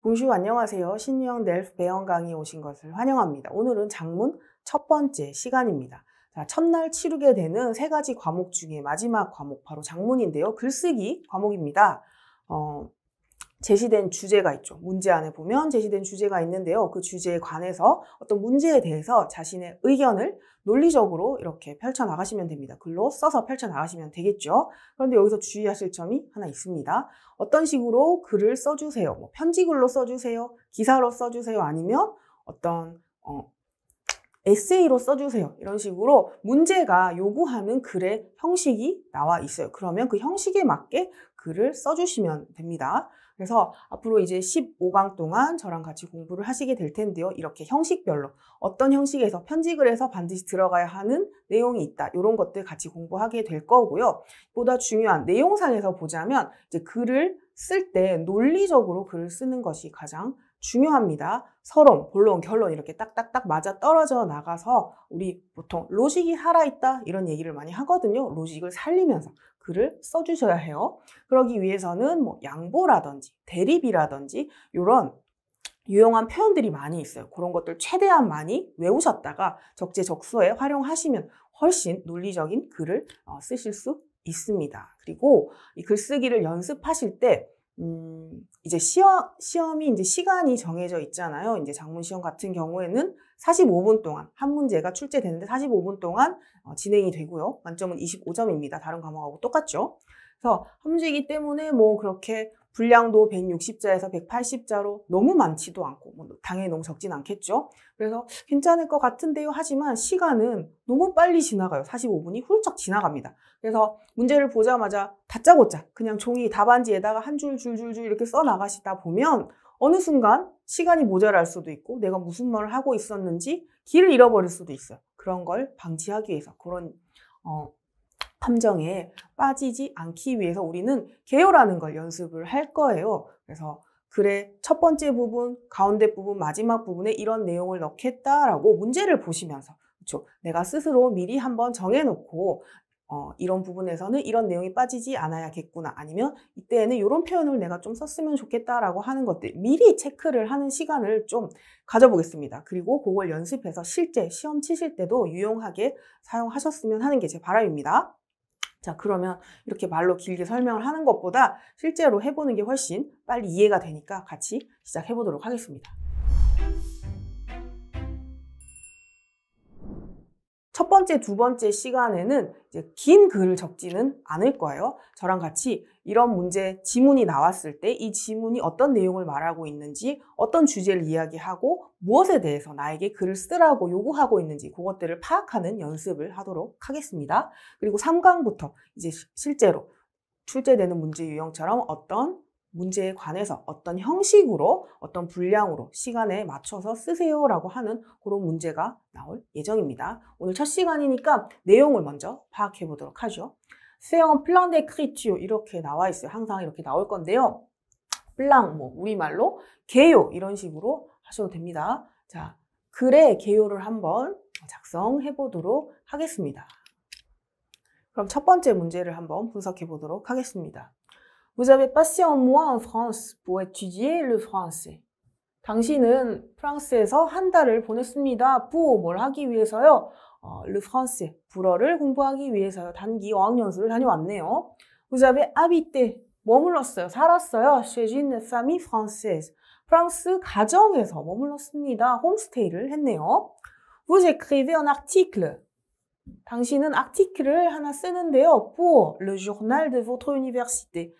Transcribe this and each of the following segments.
봉슈 안녕하세요. 신유형 넬프 배영 강의에 오신 것을 환영합니다. 오늘은 장문 첫 번째 시간입니다. 자, 첫날 치르게 되는 세 가지 과목 중에 마지막 과목 바로 장문인데요. 글쓰기 과목입니다. 제시된 주제가 있죠. 문제 안에 보면 제시된 주제가 있는데요. 그 주제에 관해서 어떤 문제에 대해서 자신의 의견을 논리적으로 이렇게 펼쳐나가시면 됩니다. 글로 써서 펼쳐나가시면 되겠죠. 그런데 여기서 주의하실 점이 하나 있습니다. 어떤 식으로 글을 써주세요. 뭐 편지글로 써주세요. 기사로 써주세요. 아니면 어떤 에세이로 써주세요. 이런 식으로 문제가 요구하는 글의 형식이 나와 있어요. 그러면 그 형식에 맞게 글을 써주시면 됩니다. 그래서 앞으로 이제 15강 동안 저랑 같이 공부를 하시게 될 텐데요. 이렇게 형식별로 어떤 형식에서 편지글에서 반드시 들어가야 하는 내용이 있다. 이런 것들 같이 공부하게 될 거고요. 보다 중요한 내용상에서 보자면 이제 글을 쓸 때 논리적으로 글을 쓰는 것이 가장 중요합니다. 서론, 본론, 결론 이렇게 딱딱딱 맞아 떨어져 나가서 우리 보통 로직이 살아있다 이런 얘기를 많이 하거든요. 로직을 살리면서 글을 써주셔야 해요. 그러기 위해서는 뭐 양보라든지 대립이라든지 이런 유용한 표현들이 많이 있어요. 그런 것들 최대한 많이 외우셨다가 적재적소에 활용하시면 훨씬 논리적인 글을 쓰실 수 있습니다. 그리고 이 글쓰기를 연습하실 때 이제 시험이 이제 시간이 정해져 있잖아요. 이제 장문 시험 같은 경우에는 45분 동안 한 문제가 출제되는데 45분 동안 진행이 되고요. 만점은 25점입니다. 다른 과목하고 똑같죠. 그래서 한 문제이기 때문에 뭐 그렇게 분량도 160자에서 180자로 너무 많지도 않고 뭐 당연히 너무 적진 않겠죠. 그래서 괜찮을 것 같은데요. 하지만 시간은 너무 빨리 지나가요. 45분이 훌쩍 지나갑니다. 그래서 문제를 보자마자 다짜고짜 그냥 종이 답안지에다가 한 줄 이렇게 써 나가시다 보면 어느 순간 시간이 모자랄 수도 있고 내가 무슨 말을 하고 있었는지 길을 잃어버릴 수도 있어요. 그런 걸 방지하기 위해서 그런 함정에 빠지지 않기 위해서 우리는 개요라는 걸 연습을 할 거예요. 그래서 글의 첫 번째 부분, 가운데 부분, 마지막 부분에 이런 내용을 넣겠다라고 문제를 보시면서 그렇죠? 내가 스스로 미리 한번 정해놓고 이런 부분에서는 이런 내용이 빠지지 않아야겠구나. 아니면 이때에는 이런 표현을 내가 좀 썼으면 좋겠다라고 하는 것들 미리 체크를 하는 시간을 좀 가져보겠습니다. 그리고 그걸 연습해서 실제 시험 치실 때도 유용하게 사용하셨으면 하는 게 제 바람입니다. 자, 그러면 이렇게 말로 길게 설명을 하는 것보다 실제로 해보는 게 훨씬 빨리 이해가 되니까 같이 시작해 보도록 하겠습니다. 첫 번째, 두 번째 시간에는 이제 긴 글을 적지는 않을 거예요. 저랑 같이 이런 문제, 지문이 나왔을 때 이 지문이 어떤 내용을 말하고 있는지, 어떤 주제를 이야기하고 무엇에 대해서 나에게 글을 쓰라고 요구하고 있는지 그것들을 파악하는 연습을 하도록 하겠습니다. 그리고 3강부터 이제 실제로 출제되는 문제 유형처럼 어떤 문제에 관해서 어떤 형식으로 어떤 분량으로 시간에 맞춰서 쓰세요라고 하는 그런 문제가 나올 예정입니다. 오늘 첫 시간이니까 내용을 먼저 파악해 보도록 하죠. C'est un plan d'écriture 이렇게 나와 있어요. 항상 이렇게 나올 건데요. 플랑 뭐 우리말로 개요 이런 식으로 하셔도 됩니다. 자, 글의 개요를 한번 작성해 보도록 하겠습니다. 그럼 첫 번째 문제를 한번 분석해 보도록 하겠습니다. Vous avez passé un mois en France pour étudier le français. 당신은 프랑스에서 한 달을 보냈습니다. pour 뭘 하기 위해서요? le français, 불어를 공부하기 위해서요. 단기 어학연수를 다녀왔네요. Vous avez habité, 머물렀어요. 살았어요. chez une famille française. 프랑스 가정에서 머물렀습니다. 홈스테이를 했네요. Vous écrivez un article. 당신은 아티클을 하나 쓰는데요. pour le journal de votre université.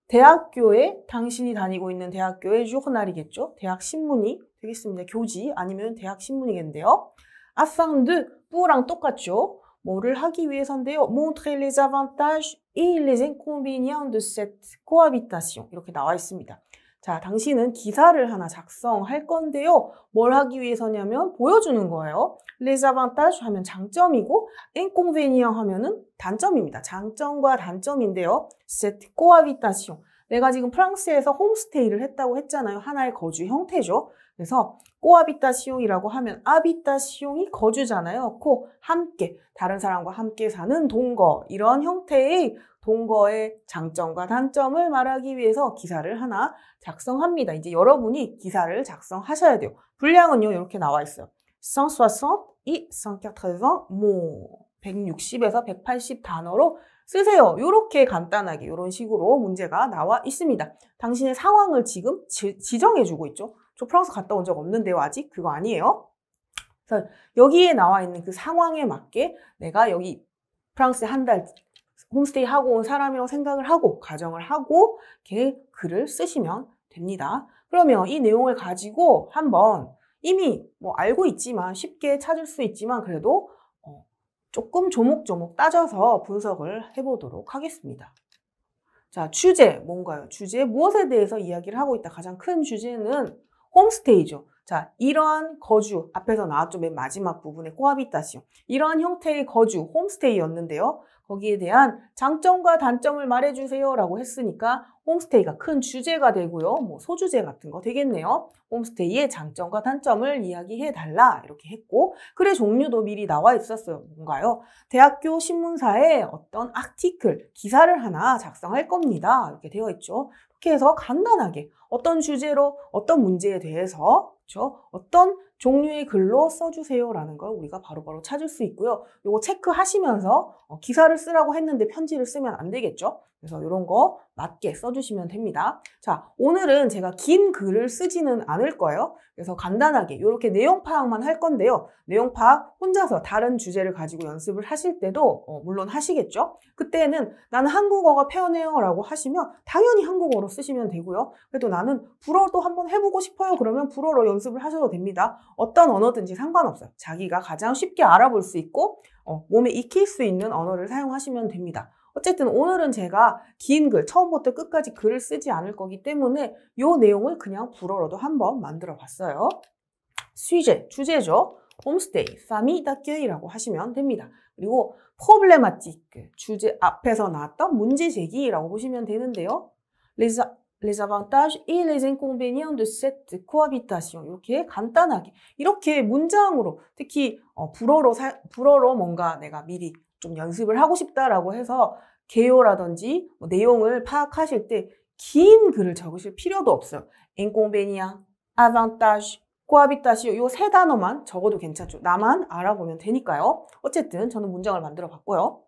대학교에 당신이 다니고 있는 대학교의 journal이겠죠. 대학 신문이 되겠습니다. 교지 아니면 대학 신문이겠는데요. afin de, pour랑 똑같죠. 뭐를 하기 위해서인데요. montrer les avantages et les inconvénients de cette cohabitation. 이렇게 나와 있습니다. 자, 당신은 기사를 하나 작성할 건데요. 뭘 하기 위해서냐면 보여주는 거예요. les avantages 하면 장점이고 inconvénients 하면은 단점입니다. 장점과 단점인데요. cette cohabitation. 내가 지금 프랑스에서 홈스테이를 했다고 했잖아요. 하나의 거주 형태죠. 그래서 cohabitation이라고 하면 habitation이 거주잖아요. 함께, 다른 사람과 함께 사는 동거 이런 형태의 동거의 장점과 단점을 말하기 위해서 기사를 하나 작성합니다. 이제 여러분이 기사를 작성하셔야 돼요. 분량은요, 이렇게 나와 있어요. 160 et 180 mots. 160에서 180 단어로 쓰세요. 이렇게 간단하게 이런 식으로 문제가 나와 있습니다. 당신의 상황을 지금 지정해주고 있죠. 저 프랑스 갔다 온 적 없는데요, 아직? 그거 아니에요. 그래서 여기에 나와 있는 그 상황에 맞게 내가 여기 프랑스에 한 달 홈스테이 하고 온 사람이라고 생각을 하고 가정을 하고 이렇게 글을 쓰시면 됩니다. 그러면 이 내용을 가지고 한번 이미 뭐 알고 있지만 쉽게 찾을 수 있지만 그래도 조금 조목조목 따져서 분석을 해보도록 하겠습니다. 자, 주제 뭔가요? 주제 무엇에 대해서 이야기를 하고 있다. 가장 큰 주제는 홈스테이죠. 자, 이러한 거주, 앞에서 나왔죠. 맨 마지막 부분에 코하비타시오. 이러한 형태의 거주, 홈스테이였는데요. 거기에 대한 장점과 단점을 말해주세요 라고 했으니까 홈스테이가 큰 주제가 되고요. 뭐 소주제 같은 거 되겠네요. 홈스테이의 장점과 단점을 이야기해달라 이렇게 했고 글의 종류도 미리 나와 있었어요. 뭔가요? 대학교 신문사에 어떤 아티클, 기사를 하나 작성할 겁니다. 이렇게 되어 있죠. 이렇게 해서 간단하게 어떤 주제로 어떤 문제에 대해서 그렇죠? 어떤 종류의 글로 써주세요라는 걸 우리가 바로바로 찾을 수 있고요. 요거 체크하시면서 기사를 쓰라고 했는데 편지를 쓰면 안 되겠죠? 그래서 이런 거 맞게 써주시면 됩니다. 자, 오늘은 제가 긴 글을 쓰지는 않을 거예요. 그래서 간단하게 이렇게 내용 파악만 할 건데요. 내용 파악 혼자서 다른 주제를 가지고 연습을 하실 때도 물론 하시겠죠? 그때는 나는 한국어가 편해요 라고 하시면 당연히 한국어로 쓰시면 되고요. 그래도 나는 불어도 한번 해보고 싶어요. 그러면 불어로 연습을 하셔도 됩니다. 어떤 언어든지 상관없어요. 자기가 가장 쉽게 알아볼 수 있고 몸에 익힐 수 있는 언어를 사용하시면 됩니다. 어쨌든 오늘은 제가 긴 글, 처음부터 끝까지 글을 쓰지 않을 거기 때문에 이 내용을 그냥 불어로도 한번 만들어 봤어요. 수제, 주제죠. 홈스테이, famille d'accueil이라고 하시면 됩니다. 그리고 problématique, 주제 앞에서 나왔던 문제 제기라고 보시면 되는데요. les avantages et les inconvénients de cette cohabitation. 이렇게 간단하게 이렇게 문장으로 특히 불어로 뭔가 내가 미리 좀 연습을 하고 싶다라고 해서 개요라든지 뭐 내용을 파악하실 때 긴 글을 적으실 필요도 없어요. inconvénient, avantage, cohabitation 이 세 단어만 적어도 괜찮죠. 나만 알아보면 되니까요. 어쨌든 저는 문장을 만들어 봤고요.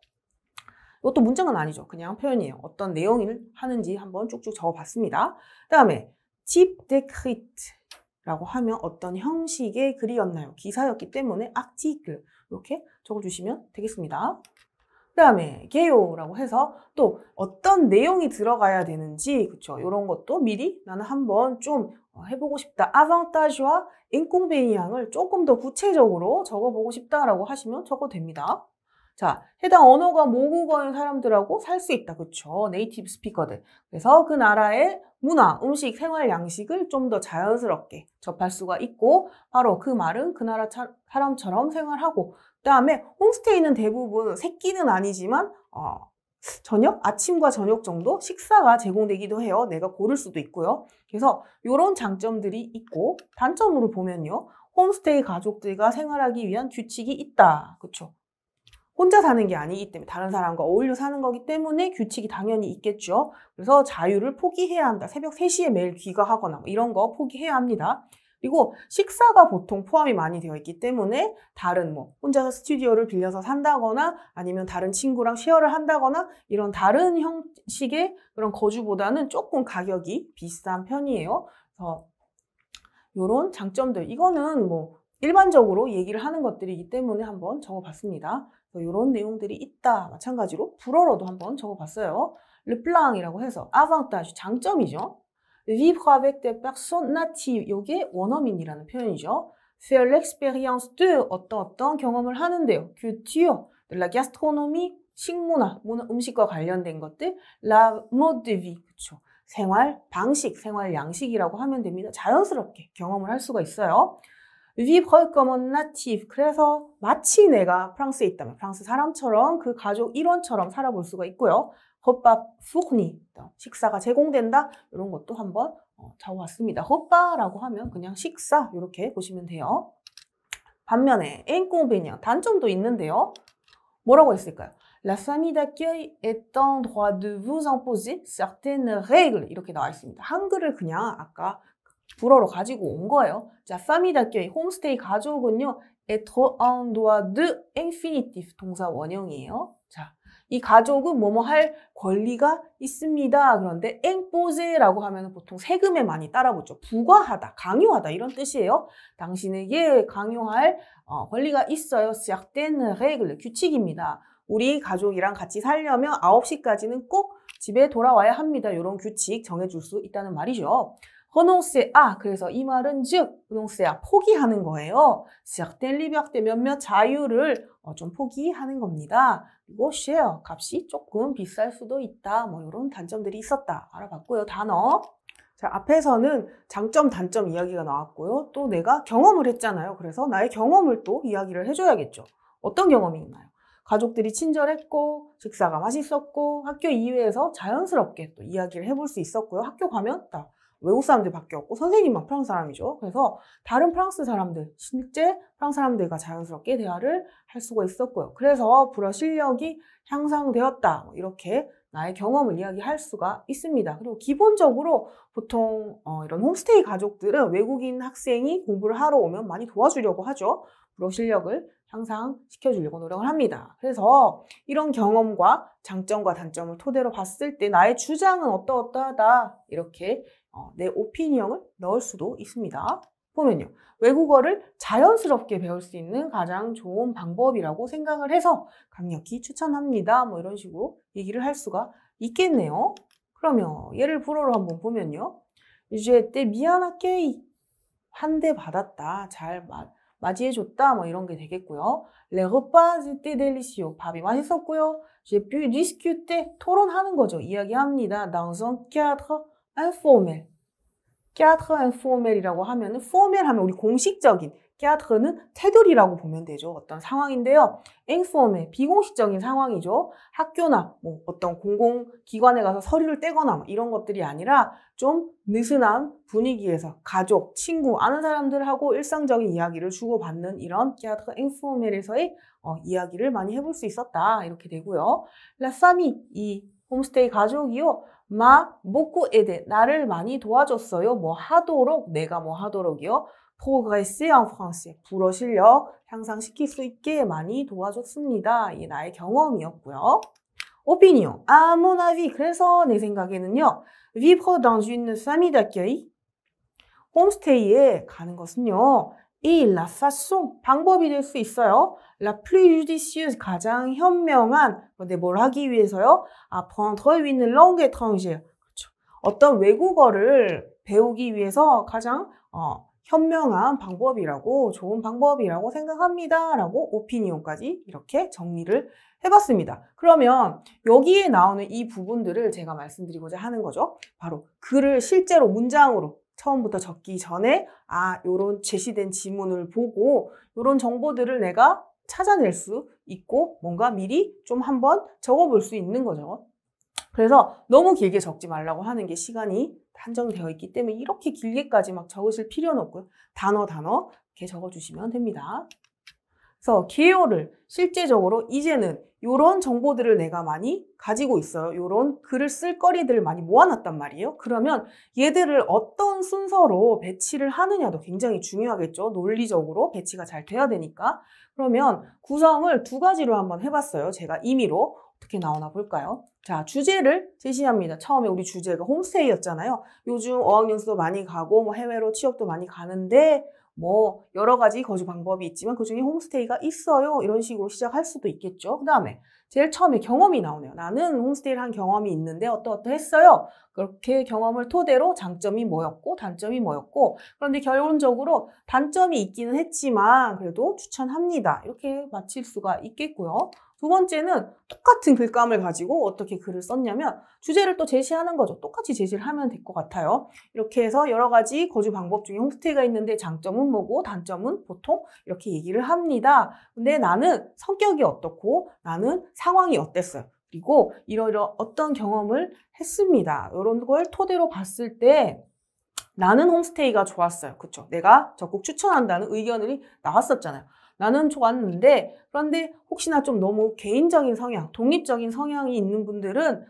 이것도 문장은 아니죠. 그냥 표현이에요. 어떤 내용을 하는지 한번 쭉쭉 적어봤습니다. 그 다음에 type d'écrite라고 하면 어떤 형식의 글이었나요? 기사였기 때문에 article 이렇게 적어주시면 되겠습니다. 그 다음에 개요라고 해서 또 어떤 내용이 들어가야 되는지 그쵸? 이런 것도 미리 나는 한번 좀 해보고 싶다. avantage와 inconvénient을 조금 더 구체적으로 적어보고 싶다라고 하시면 적어도 됩니다. 자, 해당 언어가 모국어인 사람들하고 살 수 있다. 그쵸? 네이티브 스피커들. 그래서 그 나라의 문화, 음식, 생활 양식을 좀 더 자연스럽게 접할 수가 있고 바로 그 말은 그 나라 사람처럼 생활하고 그 다음에 홈스테이는 대부분 새끼는 아니지만 저녁, 아침과 저녁 정도 식사가 제공되기도 해요. 내가 고를 수도 있고요. 그래서 이런 장점들이 있고 단점으로 보면요. 홈스테이 가족들과 생활하기 위한 규칙이 있다. 그쵸? 혼자 사는 게 아니기 때문에 다른 사람과 어울려 사는 거기 때문에 규칙이 당연히 있겠죠. 그래서 자유를 포기해야 한다. 새벽 3시에 매일 귀가하거나 뭐 이런 거 포기해야 합니다. 그리고 식사가 보통 포함이 많이 되어 있기 때문에 다른 뭐 혼자서 스튜디오를 빌려서 산다거나 아니면 다른 친구랑 쉐어를 한다거나 이런 다른 형식의 그런 거주보다는 조금 가격이 비싼 편이에요. 그래서 이런 장점들 이거는 뭐 일반적으로 얘기를 하는 것들이기 때문에 한번 적어봤습니다. 이런 내용들이 있다. 마찬가지로 불어로도 한번 적어봤어요. le plan이라고 해서 avantage 장점이죠. vivre avec des personnes natives 이게 원어민이라는 표현이죠. faire l'expérience de 어떤 경험을 하는데요. culture, la gastronomie 식문화, 음식과 관련된 것들, la mode de vie 그렇죠. 생활 방식, 생활 양식이라고 하면 됩니다. 자연스럽게 경험을 할 수가 있어요. vivre comme un natif. 그래서 마치 내가 프랑스에 있다면 프랑스 사람처럼 그 가족 일원처럼 살아볼 수가 있고요. repas fourni. 식사가 제공된다. 이런 것도 한번 적어왔습니다. repas 하면 그냥 식사 이렇게 보시면 돼요. 반면에 inconvénient 단점도 있는데요. 뭐라고 했을까요? La famille d'accueil est en droit de vous imposer certaines règles. 이렇게 나와 있습니다. 한글을 그냥 아까 불어로 가지고 온 거예요. 자, famille d'accueil, 홈스테이 가족은요, être en droit de infinitif, 동사 원형이에요. 자, 이 가족은 뭐뭐 할 권리가 있습니다. 그런데 imposer라고 하면 보통 세금에 많이 따라붙죠. 부과하다, 강요하다 이런 뜻이에요. 당신에게 강요할 권리가 있어요. certaines règles, 규칙입니다. 우리 가족이랑 같이 살려면 9시까지는 꼭 집에 돌아와야 합니다. 이런 규칙 정해줄 수 있다는 말이죠. renoncer à, 그래서 이 말은 즉 renoncer à, 포기하는 거예요. certaines libertés, 몇몇 자유를 좀 포기하는 겁니다. 그리고 share, 값이 조금 비쌀 수도 있다. 뭐 이런 단점들이 있었다. 알아봤고요. 단어. 자, 앞에서는 장점, 단점 이야기가 나왔고요. 또 내가 경험을 했잖아요. 그래서 나의 경험을 또 이야기를 해줘야겠죠. 어떤 경험이 있나요? 가족들이 친절했고, 식사가 맛있었고, 학교 이외에서 자연스럽게 또 이야기를 해볼 수 있었고요. 학교 가면 딱 외국 사람들밖에 없고 선생님만 프랑스 사람이죠. 그래서 다른 프랑스 사람들, 실제 프랑스 사람들과 자연스럽게 대화를 할 수가 있었고요. 그래서 불어 실력이 향상되었다. 이렇게 나의 경험을 이야기할 수가 있습니다. 그리고 기본적으로 보통 이런 홈스테이 가족들은 외국인 학생이 공부를 하러 오면 많이 도와주려고 하죠. 불어 실력을 향상시켜주려고 노력을 합니다. 그래서 이런 경험과 장점과 단점을 토대로 봤을 때 나의 주장은 어떠어떠하다 이렇게 내 오피니언을 넣을 수도 있습니다. 보면요. 외국어를 자연스럽게 배울 수 있는 가장 좋은 방법이라고 생각을 해서 강력히 추천합니다. 뭐 이런 식으로 얘기를 할 수가 있겠네요. 그러면 예를 불어로 한번 보면요. J'ai été bien accueilli. 환대 받았다. 잘 맞이해줬다. 뭐 이런 게 되겠고요. Les repas étaient délicieux. 밥이 맛있었고요. J'ai pu discuter. 토론하는 거죠. 이야기합니다. Dans un cadre informel. cadre informel이라고 하면은 formal 하면 우리 공식적인, cadre는 테두리라고 보면 되죠. 어떤 상황인데요. informal, 비공식적인 상황이죠. 학교나 뭐 어떤 공공기관에 가서 서류를 떼거나 뭐 이런 것들이 아니라 좀 느슨한 분위기에서 가족, 친구, 아는 사람들하고 일상적인 이야기를 주고받는 이런 cadre informel에서의 이야기를 많이 해볼 수 있었다. 이렇게 되고요. La famille, 이 홈스테이 가족이요. m'a beaucoup aidé. 나를 많이 도와줬어요. 뭐 하도록, 내가 뭐 하도록이요. progresser en français. 불어 실력 향상시킬 수 있게 많이 도와줬습니다. 이게 나의 경험이었고요. opinion. à mon avis. 그래서 내 생각에는요. vivre dans une famille d'accueil. 홈스테이에 가는 것은요. 이 la façon, 방법이 될 수 있어요. la plus judicieuse, 가장 현명한, 근데 뭘 하기 위해서요? apprendre une langue étrangère. 그렇죠. 어떤 외국어를 배우기 위해서 가장 현명한 방법이라고, 좋은 방법이라고 생각합니다. 라고 오피니온까지 이렇게 정리를 해봤습니다. 그러면 여기에 나오는 이 부분들을 제가 말씀드리고자 하는 거죠. 바로 글을 실제로 문장으로 처음부터 적기 전에 요런 제시된 지문을 보고 요런 정보들을 내가 찾아낼 수 있고 뭔가 미리 좀 한번 적어볼 수 있는 거죠. 그래서 너무 길게 적지 말라고 하는 게 시간이 한정되어 있기 때문에 이렇게 길게까지 막 적으실 필요는 없고요. 단어 이렇게 적어주시면 됩니다. 그래서 개요를 실제적으로 이제는 이런 정보들을 내가 많이 가지고 있어요. 이런 글을 쓸 거리들을 많이 모아놨단 말이에요. 그러면 얘들을 어떤 순서로 배치를 하느냐도 굉장히 중요하겠죠. 논리적으로 배치가 잘 돼야 되니까. 그러면 구성을 두 가지로 한번 해봤어요. 제가 임의로 어떻게 나오나 볼까요? 자, 주제를 제시합니다. 처음에 우리 주제가 홈스테이였잖아요. 요즘 어학연수도 많이 가고 뭐 해외로 취업도 많이 가는데 뭐 여러 가지 거주 방법이 있지만 그중에 홈스테이가 있어요. 이런 식으로 시작할 수도 있겠죠. 그 다음에 제일 처음에 경험이 나오네요. 나는 홈스테이를 한 경험이 있는데 어떠어떠했어요. 그렇게 경험을 토대로 장점이 뭐였고 단점이 뭐였고 그런데 결론적으로 단점이 있기는 했지만 그래도 추천합니다. 이렇게 마칠 수가 있겠고요. 두 번째는 똑같은 글감을 가지고 어떻게 글을 썼냐면 주제를 또 제시하는 거죠. 똑같이 제시를 하면 될 것 같아요. 이렇게 해서 여러 가지 거주 방법 중에 홈스테이가 있는데 장점은 뭐고 단점은 보통 이렇게 얘기를 합니다. 근데 나는 성격이 어떻고 나는 상황이 어땠어요. 그리고 이러이러 어떤 경험을 했습니다. 이런 걸 토대로 봤을 때 나는 홈스테이가 좋았어요. 그쵸? 내가 적극 추천한다는 의견이 나왔었잖아요. 나는 좋았는데 그런데 혹시나 좀 너무 개인적인 성향, 독립적인 성향이 있는 분들은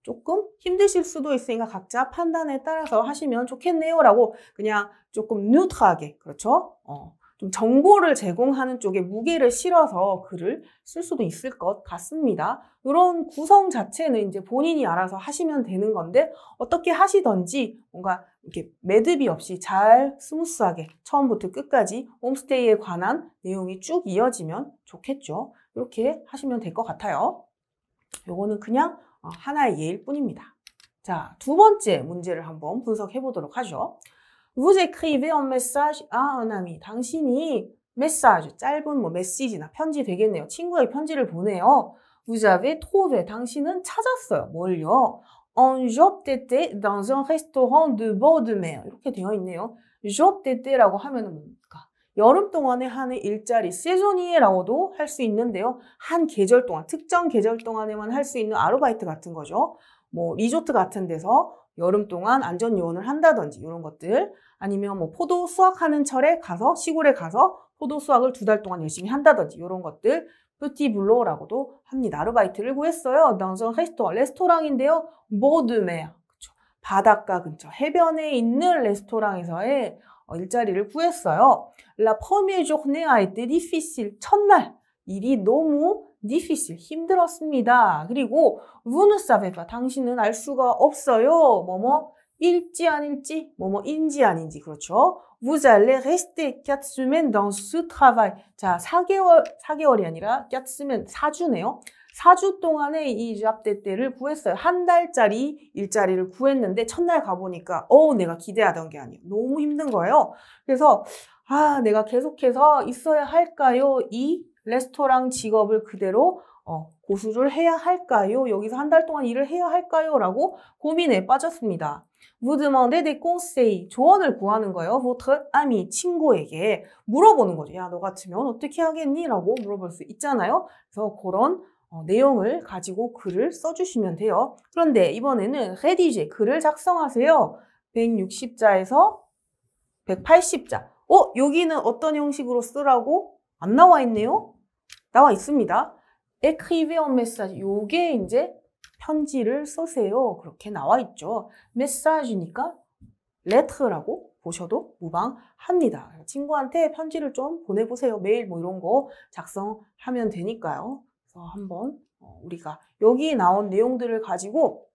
조금 힘드실 수도 있으니까 각자 판단에 따라서 하시면 좋겠네요 라고 그냥 조금 뉴트하게 그렇죠? 좀 정보를 제공하는 쪽에 무게를 실어서 글을 쓸 수도 있을 것 같습니다. 이런 구성 자체는 이제 본인이 알아서 하시면 되는 건데 어떻게 하시던지 뭔가 이렇게 매듭이 없이 잘 스무스하게 처음부터 끝까지 홈스테이에 관한 내용이 쭉 이어지면 좋겠죠. 이렇게 하시면 될 것 같아요. 요거는 그냥 하나의 예일 뿐입니다. 자, 두 번째 문제를 한번 분석해 보도록 하죠. Vous écrivez un message à un ami. 당신이 메시지, 짧은 뭐 메시지나 편지 되겠네요. 친구에게 편지를 보내요. Vous avez trouvé. 당신은 찾았어요. 뭘요? Un job d'été dans un restaurant de bord de mer. 이렇게 되어 있네요. job d'été라고 하면은 뭡니까? 여름 동안에 하는 일자리, 세조니에라고도 할 수 있는데요. 한 계절 동안, 특정 계절 동안에만 할 수 있는 아르바이트 같은 거죠. 뭐 리조트 같은 데서 여름 동안 안전 요원을 한다든지 이런 것들 아니면 뭐 포도 수확하는 철에 가서 시골에 가서 포도 수확을 2달 동안 열심히 한다든지 이런 것들 푸티 블로라고도 합니다. 아르바이트를 구했어요. dans un restaurant 레스토랑인데요. 보드메 그렇죠. 바닷가 근처 해변에 있는 레스토랑에서의 일자리를 구했어요. La première journée a été difficile. 첫날 일이 너무 difficile, 힘들었습니다. 그리고 vous ne savez pas, 당신은 알 수가 없어요. 뭐뭐 일지 아닐지, 뭐뭐인지 아닌지. 그렇죠. Vous allez rester 4 semaines dans ce travail. 자, 4개월이 아니라 4 semaines, 4주네요. 4주 동안에 이 잡대때를 구했어요. 한 달짜리 일자리를 구했는데 첫날 가보니까 내가 기대하던 게 아니에요. 너무 힘든 거예요. 그래서 내가 계속해서 있어야 할까요? 이 레스토랑 직업을 그대로 고수를 해야 할까요? 여기서 한 달 동안 일을 해야 할까요? 라고 고민에 빠졌습니다. Vous demandez des conseils. 조언을 구하는 거예요. votre ami, 친구에게 물어보는 거죠. 야, 너 같으면 어떻게 하겠니? 라고 물어볼 수 있잖아요. 그래서 그런 내용을 가지고 글을 써주시면 돼요. 그런데 이번에는 rédiger, 글을 작성하세요. 160자에서 180자. 여기는 어떤 형식으로 쓰라고? 안 나와 있네요. 나와 있습니다. écrivez un message. 요게 이제 편지를 쓰세요. 그렇게 나와 있죠. 메시지니까 letter라고 보셔도 무방합니다. 친구한테 편지를 좀 보내보세요. 메일 뭐 이런 거 작성하면 되니까요. 그래서 한번 우리가 여기 나온 내용들을 가지고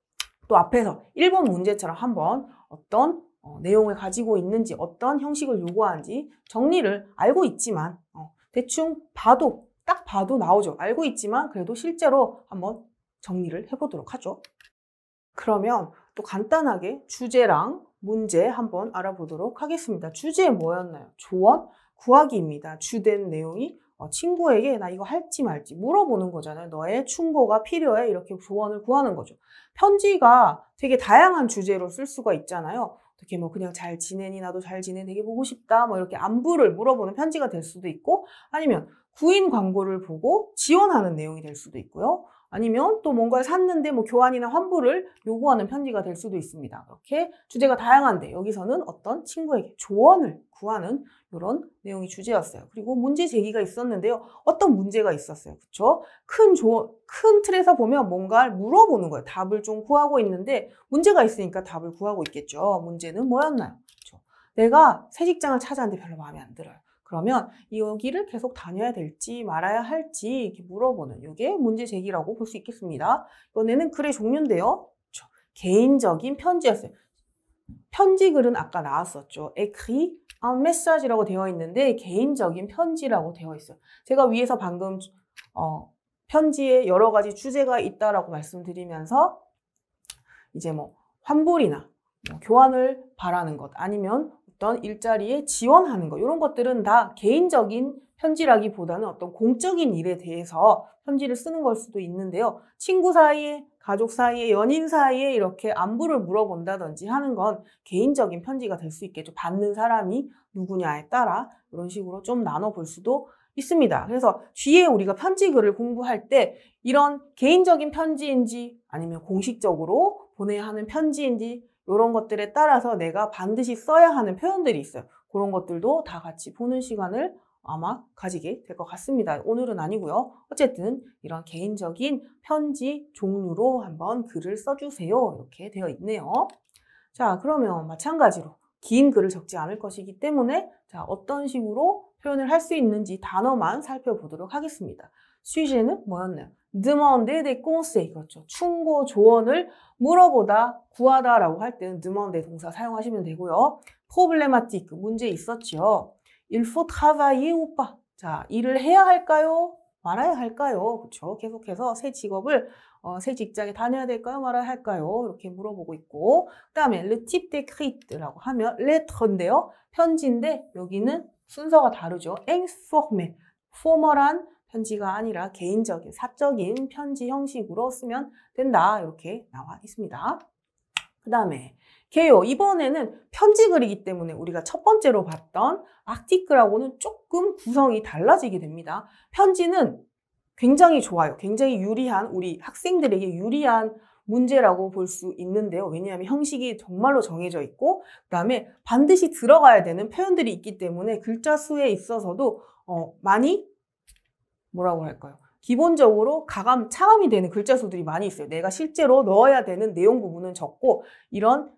또 앞에서 1번 문제처럼 한번 어떤 내용을 가지고 있는지 어떤 형식을 요구하는지 정리를 알고 있지만 대충 딱 봐도 나오죠. 알고 있지만 그래도 실제로 한번 정리를 해보도록 하죠. 그러면 또 간단하게 주제랑 문제 한번 알아보도록 하겠습니다. 주제 뭐였나요? 조언 구하기입니다. 주된 내용이 친구에게 나 이거 할지 말지 물어보는 거잖아요. 너의 충고가 필요해. 이렇게 조언을 구하는 거죠. 편지가 되게 다양한 주제로 쓸 수가 있잖아요. 어떻게 뭐 그냥 잘 지내니 나도 잘 지내 되게 보고 싶다 뭐 이렇게 안부를 물어보는 편지가 될 수도 있고 아니면 구인 광고를 보고 지원하는 내용이 될 수도 있고요. 아니면 또 뭔가를 샀는데 뭐 교환이나 환불을 요구하는 편지가 될 수도 있습니다. 이렇게 주제가 다양한데 여기서는 어떤 친구에게 조언을 구하는 이런 내용이 주제였어요. 그리고 문제 제기가 있었는데요. 어떤 문제가 있었어요. 그렇죠? 큰 틀에서 보면 뭔가를 물어보는 거예요. 답을 좀 구하고 있는데 문제가 있으니까 답을 구하고 있겠죠. 문제는 뭐였나요? 그렇죠? 내가 새 직장을 찾았는데 별로 마음에 안 들어요. 그러면 여기를 계속 다녀야 될지 말아야 할지 이렇게 물어보는 이게 문제 제기라고 볼 수 있겠습니다. 이번에는 글의 종류인데요. 그렇죠. 개인적인 편지였어요. 편지 글은 아까 나왔었죠. écrit un message라고 되어 있는데 개인적인 편지라고 되어 있어요. 제가 위에서 방금 편지에 여러 가지 주제가 있다라고 말씀드리면서 이제 뭐 환불이나 뭐 교환을 바라는 것 아니면 어떤 일자리에 지원하는 것 이런 것들은 다 개인적인 편지라기보다는 어떤 공적인 일에 대해서 편지를 쓰는 걸 수도 있는데요. 친구 사이에, 가족 사이에, 연인 사이에 이렇게 안부를 물어본다든지 하는 건 개인적인 편지가 될 수 있겠죠. 받는 사람이 누구냐에 따라 이런 식으로 좀 나눠볼 수도 있습니다. 그래서 뒤에 우리가 편지 글을 공부할 때 이런 개인적인 편지인지 아니면 공식적으로 보내야 하는 편지인지 이런 것들에 따라서 내가 반드시 써야 하는 표현들이 있어요. 그런 것들도 다 같이 보는 시간을 아마 가지게 될 것 같습니다. 오늘은 아니고요. 어쨌든 이런 개인적인 편지 종류로 한번 글을 써주세요. 이렇게 되어 있네요. 자, 그러면 마찬가지로 긴 글을 적지 않을 것이기 때문에 자, 어떤 식으로 표현을 할 수 있는지 단어만 살펴보도록 하겠습니다. 수제는 뭐였나요? demander des conseils. 그렇죠. 충고, 조언을 물어보다, 구하다라고 할 때는 demander 동사 사용하시면 되고요. problématique, 문제 있었죠. il faut travailler ou pas. 자, 일을 해야 할까요? 말아야 할까요? 그렇죠. 계속해서 새 직업을 새 직장에 다녀야 될까요? 말아야 할까요? 이렇게 물어보고 있고, 그다음에 le type d'écrit라고 하면 lettr인데요. 편지인데 여기는 순서가 다르죠. informel, 포멀한 편지가 아니라 개인적인, 사적인 편지 형식으로 쓰면 된다. 이렇게 나와 있습니다. 그 다음에 개요. 이번에는 편지 글이기 때문에 우리가 첫 번째로 봤던 아티클하고는 조금 구성이 달라지게 됩니다. 편지는 굉장히 좋아요. 굉장히 유리한, 우리 학생들에게 유리한 문제라고 볼 수 있는데요. 왜냐하면 형식이 정말로 정해져 있고 그 다음에 반드시 들어가야 되는 표현들이 있기 때문에 글자 수에 있어서도 많이 뭐라고 할까요? 기본적으로 차감이 되는 글자 수들이 많이 있어요. 내가 실제로 넣어야 되는 내용 부분은 적고 이런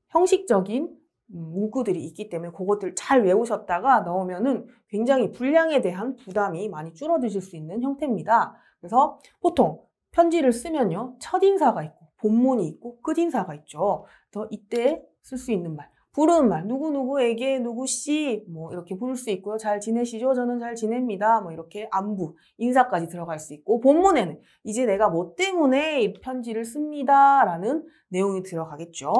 형식적인 문구들이 있기 때문에 그것들 잘 외우셨다가 넣으면은 굉장히 분량에 대한 부담이 많이 줄어드실 수 있는 형태입니다. 그래서 보통 편지를 쓰면요. 첫인사가 있고 본문이 있고 끝인사가 있죠. 그래서 이때 쓸 수 있는 말, 부르는 말, 누구누구에게 누구씨 뭐 이렇게 부를 수 있고요. 잘 지내시죠? 저는 잘 지냅니다. 뭐 이렇게 안부, 인사까지 들어갈 수 있고 본문에는 이제 내가 뭐 때문에 이 편지를 씁니다. 라는 내용이 들어가겠죠.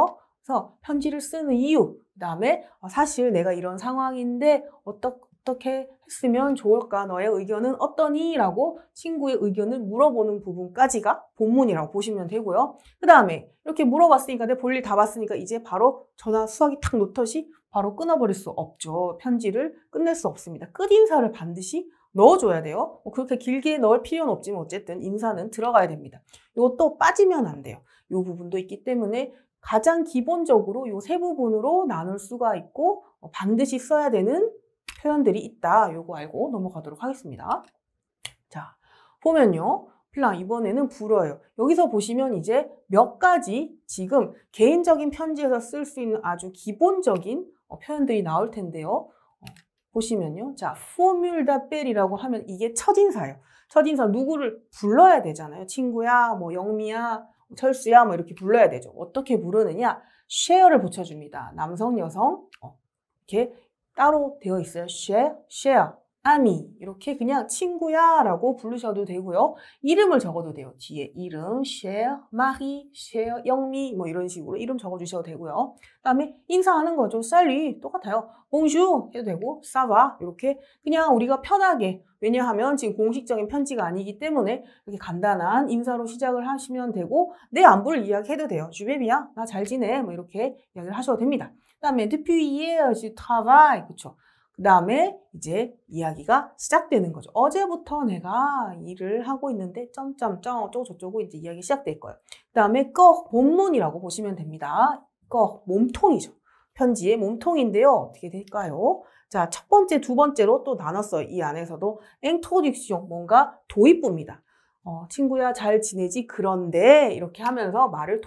그래서 편지를 쓰는 이유, 그 다음에 사실 내가 이런 상황인데 어떻게 했으면 좋을까? 너의 의견은 어떠니? 라고 친구의 의견을 물어보는 부분까지가 본문이라고 보시면 되고요. 그 다음에 이렇게 물어봤으니까 내 볼일 다 봤으니까 이제 바로 전화 수화기 탁 놓듯이 바로 끊어버릴 수 없죠. 편지를 끝낼 수 없습니다. 끝인사를 반드시 넣어줘야 돼요. 그렇게 길게 넣을 필요는 없지만 어쨌든 인사는 들어가야 됩니다. 이것도 빠지면 안 돼요. 이 부분도 있기 때문에 가장 기본적으로 이 세 부분으로 나눌 수가 있고 반드시 써야 되는 표현들이 있다. 요거 알고 넘어가도록 하겠습니다. 자, 보면요. 플랑 이번에는 불어예요. 여기서 보시면 이제 몇 가지 지금 개인적인 편지에서 쓸 수 있는 아주 기본적인 표현들이 나올 텐데요. 보시면요. 자, formule d'appel이라고 하면 이게 첫인사예요. 첫인사 누구를 불러야 되잖아요. 친구야, 뭐 영미야, 철수야 뭐 이렇게 불러야 되죠. 어떻게 부르느냐? share를 붙여줍니다. 남성, 여성 이렇게 따로 되어 있어요. share, 아미 이렇게 그냥 친구야 라고 부르셔도 되고요. 이름을 적어도 돼요. 뒤에 이름, share, 마리, share, 영미 뭐 이런 식으로 이름 적어주셔도 되고요. 그 다음에 인사하는 거죠. salut 똑같아요. bonjour 해도 되고 ça va 이렇게 그냥 우리가 편하게 왜냐하면 지금 공식적인 편지가 아니기 때문에 이렇게 간단한 인사로 시작을 하시면 되고 내 안부를 이야기해도 돼요. je vais bien, 나 잘 지내 뭐 이렇게 이야기를 하셔도 됩니다. 그 다음에 depuis hier je travaille 그쵸? 그 다음에 이제 이야기가 시작되는 거죠. 어제부터 내가 일을 하고 있는데 점점점 어쩌고 저쩌고 이제 이야기 시작될 거예요. 그 다음에 본문이라고 보시면 됩니다. 몸통이죠. 편지의 몸통인데요. 어떻게 될까요? 자, 첫 번째, 두 번째로 또 나눴어요. 이 안에서도 introduction, 뭔가 도입부입니다. 친구야 잘 지내지? 그런데 이렇게 하면서 말을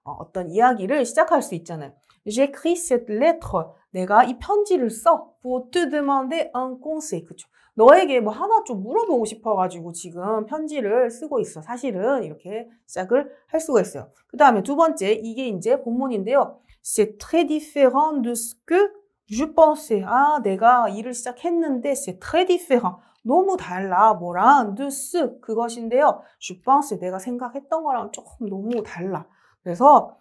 어떤 이야기를 시작할 수 있잖아요. J'écris cette lettre. 내가 이 편지를 써. Pour te demander un conseil. 그쵸? 너에게 뭐 하나 좀 물어보고 싶어가지고 지금 편지를 쓰고 있어. 사실은 이렇게 시작을 할 수가 있어요. 그 다음에 두 번째, 이게 이제 본문인데요. C'est très différent de ce que je pensais. 내가 일을 시작했는데 c'est très différent. 너무 달라. 뭐랑 de ce 그것인데요. je pense 내가 생각했던 거랑 조금 너무 달라. 그래서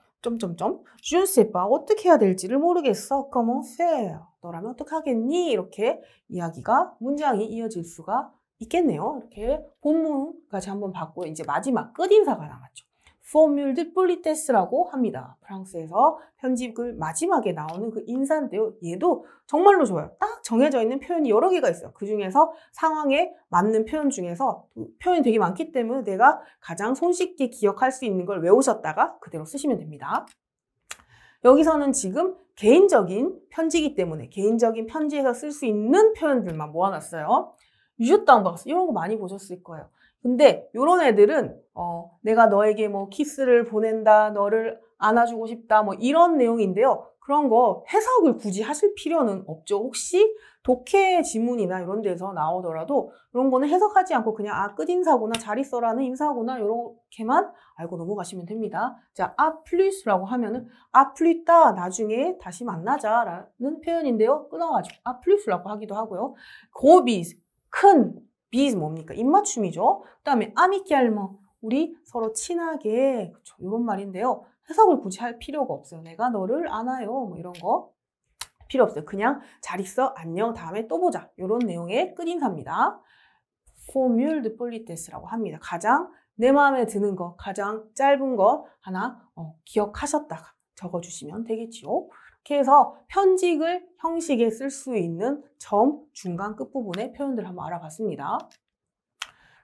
je ne sais pas 어떻게 해야 될지를 모르겠어. comment faire? 너라면 어떡하겠니? 이렇게 이야기가 문장이 이어질 수가 있겠네요. 이렇게 본문까지 한번 봤고요. 이제 마지막 끝인사가 남았죠. formule de politesse라고 합니다. 프랑스에서 편집글 마지막에 나오는 그 인사인데요. 얘도 정말로 좋아요. 딱 정해져 있는 표현이 여러 개가 있어요. 그 중에서 상황에 맞는 표현 중에서 표현이 되게 많기 때문에 내가 가장 손쉽게 기억할 수 있는 걸 외우셨다가 그대로 쓰시면 됩니다. 여기서는 지금 개인적인 편지이기 때문에 개인적인 편지에서 쓸 수 있는 표현들만 모아놨어요. 유땅박스 이런 거 많이 보셨을 거예요. 근데 이런 애들은 내가 너에게 뭐 키스를 보낸다, 너를 안아주고 싶다, 뭐 이런 내용인데요. 그런 거 해석을 굳이 하실 필요는 없죠. 혹시 독해 지문이나 이런 데서 나오더라도 이런 거는 해석하지 않고 그냥 끝인사구나, 잘 있어라는 인사구나 이렇게만 알고 넘어가시면 됩니다. 자, 플루스라고 하면은 플루따 나중에 다시 만나자라는 표현인데요. 끊어가지고 플루스라고 하기도 하고요. 고비스 큰 비즈 뭡니까? 입맞춤이죠. 그 다음에 아미끼알머 우리 서로 친하게 그쵸, 이런 말인데요. 해석을 굳이 할 필요가 없어요. 내가 너를 안아요. 뭐 이런 거 필요 없어요. 그냥 잘 있어, 안녕, 다음에 또 보자. 이런 내용의 끝인사입니다. 포뮬 드 폴리테스라고 합니다. 가장 내 마음에 드는 거, 가장 짧은 거 하나 기억하셨다가 적어주시면 되겠지요. 이렇게 해서 편집을 형식에 쓸 수 있는 점, 중간, 끝부분의 표현들을 한번 알아봤습니다.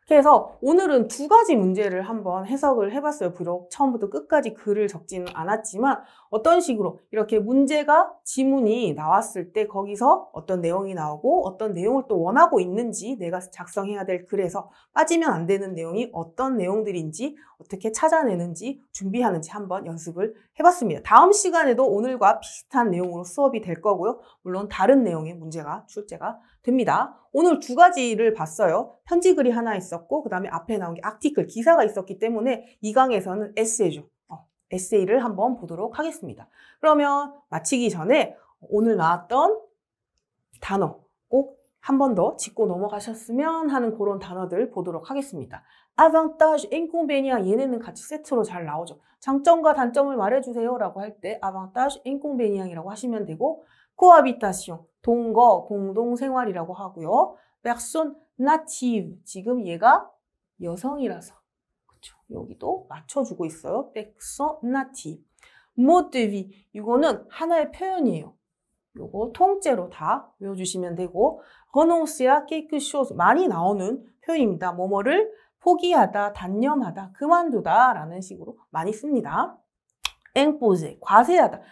그래서 오늘은 두 가지 문제를 한번 해석을 해봤어요. 비록 처음부터 끝까지 글을 적지는 않았지만 어떤 식으로 이렇게 문제가 지문이 나왔을 때 거기서 어떤 내용이 나오고 어떤 내용을 또 원하고 있는지 내가 작성해야 될 글에서 빠지면 안 되는 내용이 어떤 내용들인지 어떻게 찾아내는지 준비하는지 한번 연습을 해봤습니다. 다음 시간에도 오늘과 비슷한 내용으로 수업이 될 거고요. 물론 다른 내용의 문제가 출제가 됩니다. 오늘 두 가지를 봤어요. 편지글이 하나 있었고 그 다음에 앞에 나온 게 아티클, 기사가 있었기 때문에 이 강에서는 에세이죠. 에세이를 한번 보도록 하겠습니다. 그러면 마치기 전에 오늘 나왔던 단어 꼭 한 번 더 짚고 넘어가셨으면 하는 그런 단어들 보도록 하겠습니다. avantage, inconvénient 얘네는 같이 세트로 잘 나오죠. 장점과 단점을 말해주세요 라고 할 때 avantage, inconvénient이라고 하시면 되고 cohabitation, 동거, 공동생활이라고 하고요. personne native, 지금 얘가 여성이라서 그렇죠. 여기도 맞춰주고 있어요. personne native. mode de vie, 이거는 하나의 표현이에요. 요거 통째로 다 외워주시면 되고 renoncer à quelque chose, 많이 나오는 표현입니다. 뭐뭐를 포기하다, 단념하다, 그만두다 라는 식으로 많이 씁니다. imposer, 과세하다,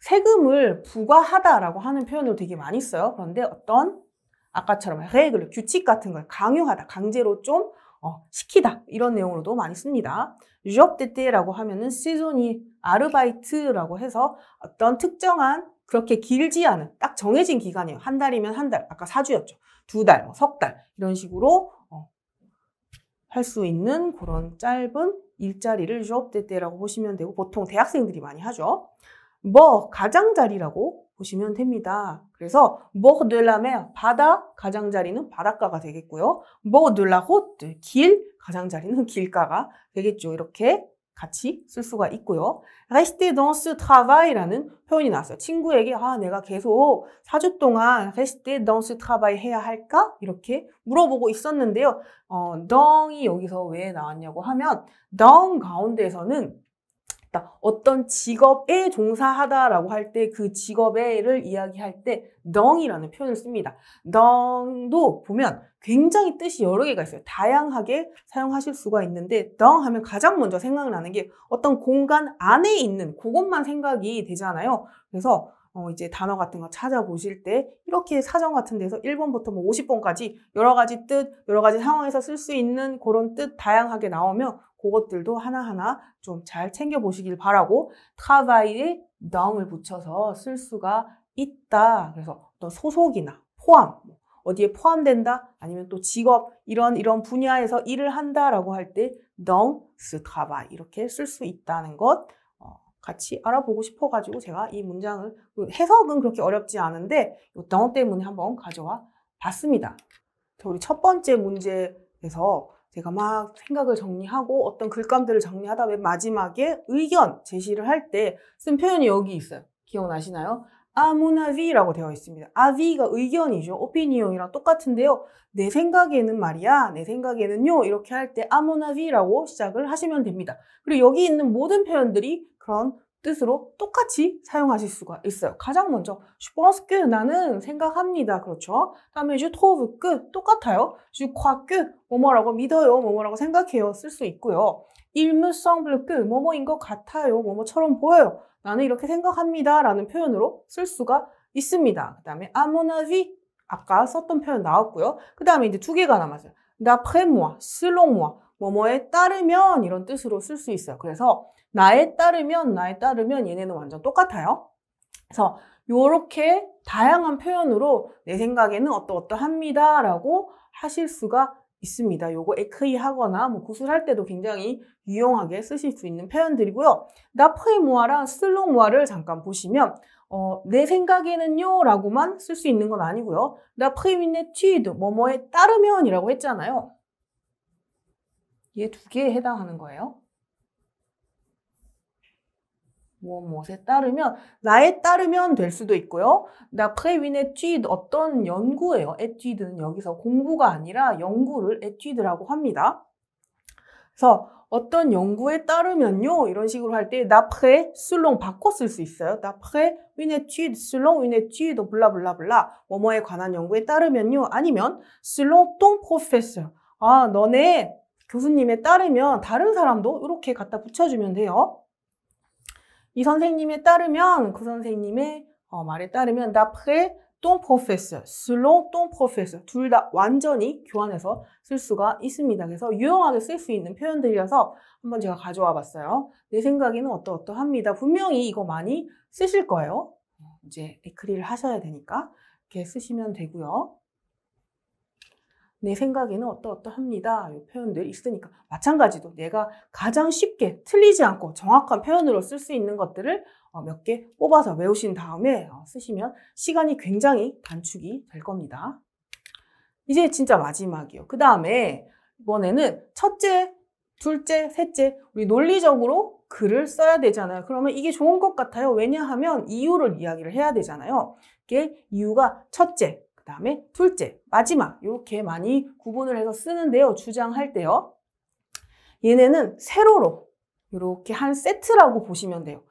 세금을 부과하다라고 하는 표현을 되게 많이 써요. 그런데 어떤 아까처럼 레글, 규칙 같은 걸 강요하다, 강제로 좀 시키다 이런 내용으로도 많이 씁니다. job d'été라고 하면은 시즌이 아르바이트라고 해서 어떤 특정한 그렇게 길지 않은 딱 정해진 기간이에요. 한 달이면 한 달, 아까 4주였죠. 2달, 석 달 이런 식으로 할 수 있는 그런 짧은 일자리를 job d'été라고 보시면 되고 보통 대학생들이 많이 하죠. 뭐 가장자리라고 보시면 됩니다. 그래서 bord de la mer, 바다 가장자리는 바닷가가 되겠고요. bord de la route, 길 가장자리는 길가가 되겠죠. 이렇게 같이 쓸 수가 있고요. rester dans ce travail이라는 표현이 나왔어요. 친구에게 내가 계속 4주 동안 rester dans ce travail 해야 할까? 이렇게 물어보고 있었는데요. dons이 여기서 왜 나왔냐고 하면 dans 가운데에서는 어떤 직업에 종사하다라고 할 때 그 직업에를 이야기할 때 덩이라는 표현을 씁니다. 덩도 보면 굉장히 뜻이 여러 개가 있어요. 다양하게 사용하실 수가 있는데 덩 하면 가장 먼저 생각나는 게 어떤 공간 안에 있는 그것만 생각이 되잖아요. 그래서 이제 단어 같은 거 찾아보실 때 이렇게 사전 같은 데서 1번부터 뭐 50번까지 여러 가지 뜻, 여러 가지 상황에서 쓸 수 있는 그런 뜻 다양하게 나오면 그것들도 하나하나 좀 잘 챙겨보시길 바라고 travail에 덩을 붙여서 쓸 수가 있다. 그래서 어떤 소속이나 포함, 어디에 포함된다 아니면 또 직업 이런 분야에서 일을 한다라고 할 때 dans ce travail 이렇게 쓸 수 있다는 것 같이 알아보고 싶어가지고 제가 이 문장을 해석은 그렇게 어렵지 않은데 이 dans 때문에 한번 가져와 봤습니다. 우리 첫 번째 문제에서 제가 막 생각을 정리하고 어떤 글감들을 정리하다 맨 마지막에 의견 제시를 할 때 쓴 표현이 여기 있어요. 기억나시나요? à mon avis라고 되어 있습니다. avis가 의견이죠. opinion이랑 똑같은데요. 내 생각에는 말이야, 내 생각에는요 이렇게 할 때 à mon avis라고 시작을 하시면 됩니다. 그리고 여기 있는 모든 표현들이 그런 뜻으로 똑같이 사용하실 수가 있어요. 가장 먼저 je pense que 나는 생각합니다. 그렇죠? 다음에 je trouve que 똑같아요. je crois que 뭐뭐라고 믿어요. 뭐뭐라고 생각해요. 쓸 수 있고요. il me semble que 뭐뭐인 것 같아요. 뭐뭐처럼 보여요. 나는 이렇게 생각합니다 라는 표현으로 쓸 수가 있습니다. 그 다음에 à mon avis 아까 썼던 표현 나왔고요. 그 다음에 이제 두 개가 남았어요. d'après moi, selon moi 뭐뭐에 따르면 이런 뜻으로 쓸 수 있어요. 그래서 나에 따르면 얘네는 완전 똑같아요. 그래서 요렇게 다양한 표현으로 내 생각에는 어떠합니다 라고 하실 수가 있습니다. 요거 에크이 하거나 뭐 구술할 때도 굉장히 유용하게 쓰실 수 있는 표현들이고요. d'après moi랑 selon moi를 잠깐 보시면 내 생각에는요 라고만 쓸 수 있는 건 아니고요. d'après une étude 뭐뭐에 따르면 이라고 했잖아요. 얘 두 개에 해당하는 거예요. 무엇에 따르면 나에 따르면 될 수도 있고요. d'après une étude 어떤 연구예요. étude는 여기서 공부가 아니라 연구를 étude라고 합니다. 그래서 어떤 연구에 따르면요 이런 식으로 할 때 d'après, selon 바꿔 쓸 수 있어요. d'après une étude, selon une étude, 블라블라블라 뭐뭐에 관한 연구에 따르면요 아니면 selon ton professeur 아 너네 교수님에 따르면 다른 사람도 이렇게 갖다 붙여주면 돼요. 이 선생님에 따르면 그 선생님의 말에 따르면 d'après ton professeur, selon ton professeur 둘 다 완전히 교환해서 쓸 수가 있습니다. 그래서 유용하게 쓸 수 있는 표현들이라서 한번 제가 가져와 봤어요. 내 생각에는 어떠합니다. 분명히 이거 많이 쓰실 거예요. 이제 에크리를 하셔야 되니까 이렇게 쓰시면 되고요. 내 생각에는 어떠합니다. 이 표현들 있으니까 마찬가지로 내가 가장 쉽게 틀리지 않고 정확한 표현으로 쓸 수 있는 것들을 몇 개 뽑아서 외우신 다음에 쓰시면 시간이 굉장히 단축이 될 겁니다. 이제 진짜 마지막이에요. 그 다음에 이번에는 첫째, 둘째, 셋째 우리 논리적으로 글을 써야 되잖아요. 그러면 이게 좋은 것 같아요. 왜냐하면 이유를 이야기를 해야 되잖아요. 이게 이유가 첫째, 그 다음에 둘째, 마지막 이렇게 많이 구분을 해서 쓰는데요. 주장할 때요. 얘네는 세로로 이렇게 한 세트라고 보시면 돼요.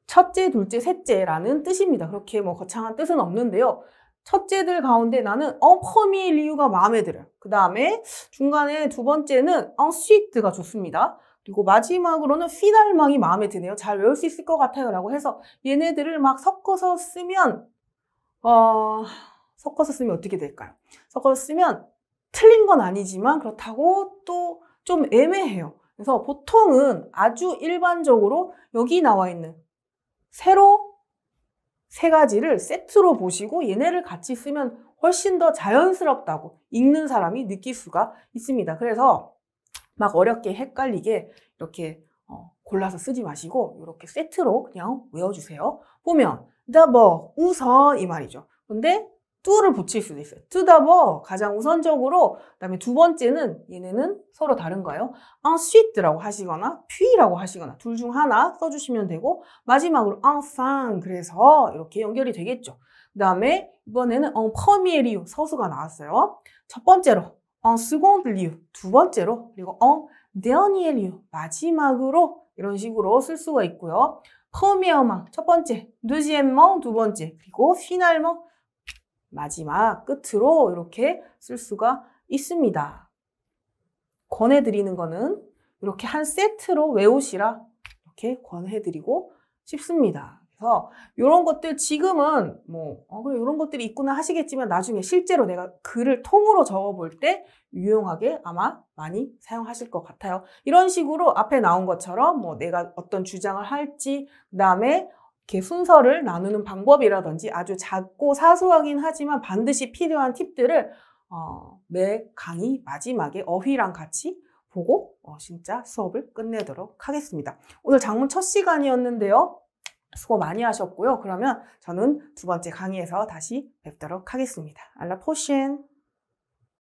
첫째, 둘째, 셋째라는 뜻입니다. 그렇게 뭐 거창한 뜻은 없는데요. 첫째들 가운데 나는 première 이유가 마음에 들어요. 그 다음에 중간에 두 번째는 ensuite가 좋습니다. 그리고 마지막으로는 finalement 마음에 드네요. 잘 외울 수 있을 것 같아요. 라고 해서 얘네들을 막 섞어서 쓰면 어떻게 될까요? 섞어서 쓰면 틀린 건 아니지만 그렇다고 또 좀 애매해요. 그래서 보통은 아주 일반적으로 여기 나와 있는 세로 세 가지를 세트로 보시고 얘네를 같이 쓰면 훨씬 더 자연스럽다고 읽는 사람이 느낄 수가 있습니다. 그래서 막 어렵게 헷갈리게 이렇게 골라서 쓰지 마시고 이렇게 세트로 그냥 외워주세요. 보면 d'abord 우선 이 말이죠. 근데 to를 붙일 수도 있어요. tout d'abord 가장 우선적으로 그다음에 두 번째는 얘네는 서로 다른가요? ensuite라고 하시거나 puis라고 하시거나 둘 중 하나 써주시면 되고 마지막으로 enfin 그래서 이렇게 연결이 되겠죠. 그다음에 이번에는 en premier lieu 서수가 나왔어요. 첫 번째로 en second lieu 두 번째로 그리고 en dernier lieu 마지막으로 이런 식으로 쓸 수가 있고요. premièrement 첫 번째, deuxièmement 두 번째, 그리고 finalement 마지막 끝으로 이렇게 쓸 수가 있습니다. 권해드리는 거는 이렇게 한 세트로 외우시라 이렇게 권해드리고 싶습니다. 그래서 이런 것들 지금은 그래 이런 것들이 있구나 하시겠지만 나중에 실제로 내가 글을 통으로 적어볼 때 유용하게 아마 많이 사용하실 것 같아요. 이런 식으로 앞에 나온 것처럼 내가 어떤 주장을 할지 그다음에 이렇게 순서를 나누는 방법이라든지 아주 작고 사소하긴 하지만 반드시 필요한 팁들을 매 강의 마지막에 어휘랑 같이 보고 진짜 수업을 끝내도록 하겠습니다. 오늘 작문 첫 시간이었는데요. 수고 많이 하셨고요. 그러면 저는 두 번째 강의에서 다시 뵙도록 하겠습니다. À la prochaine!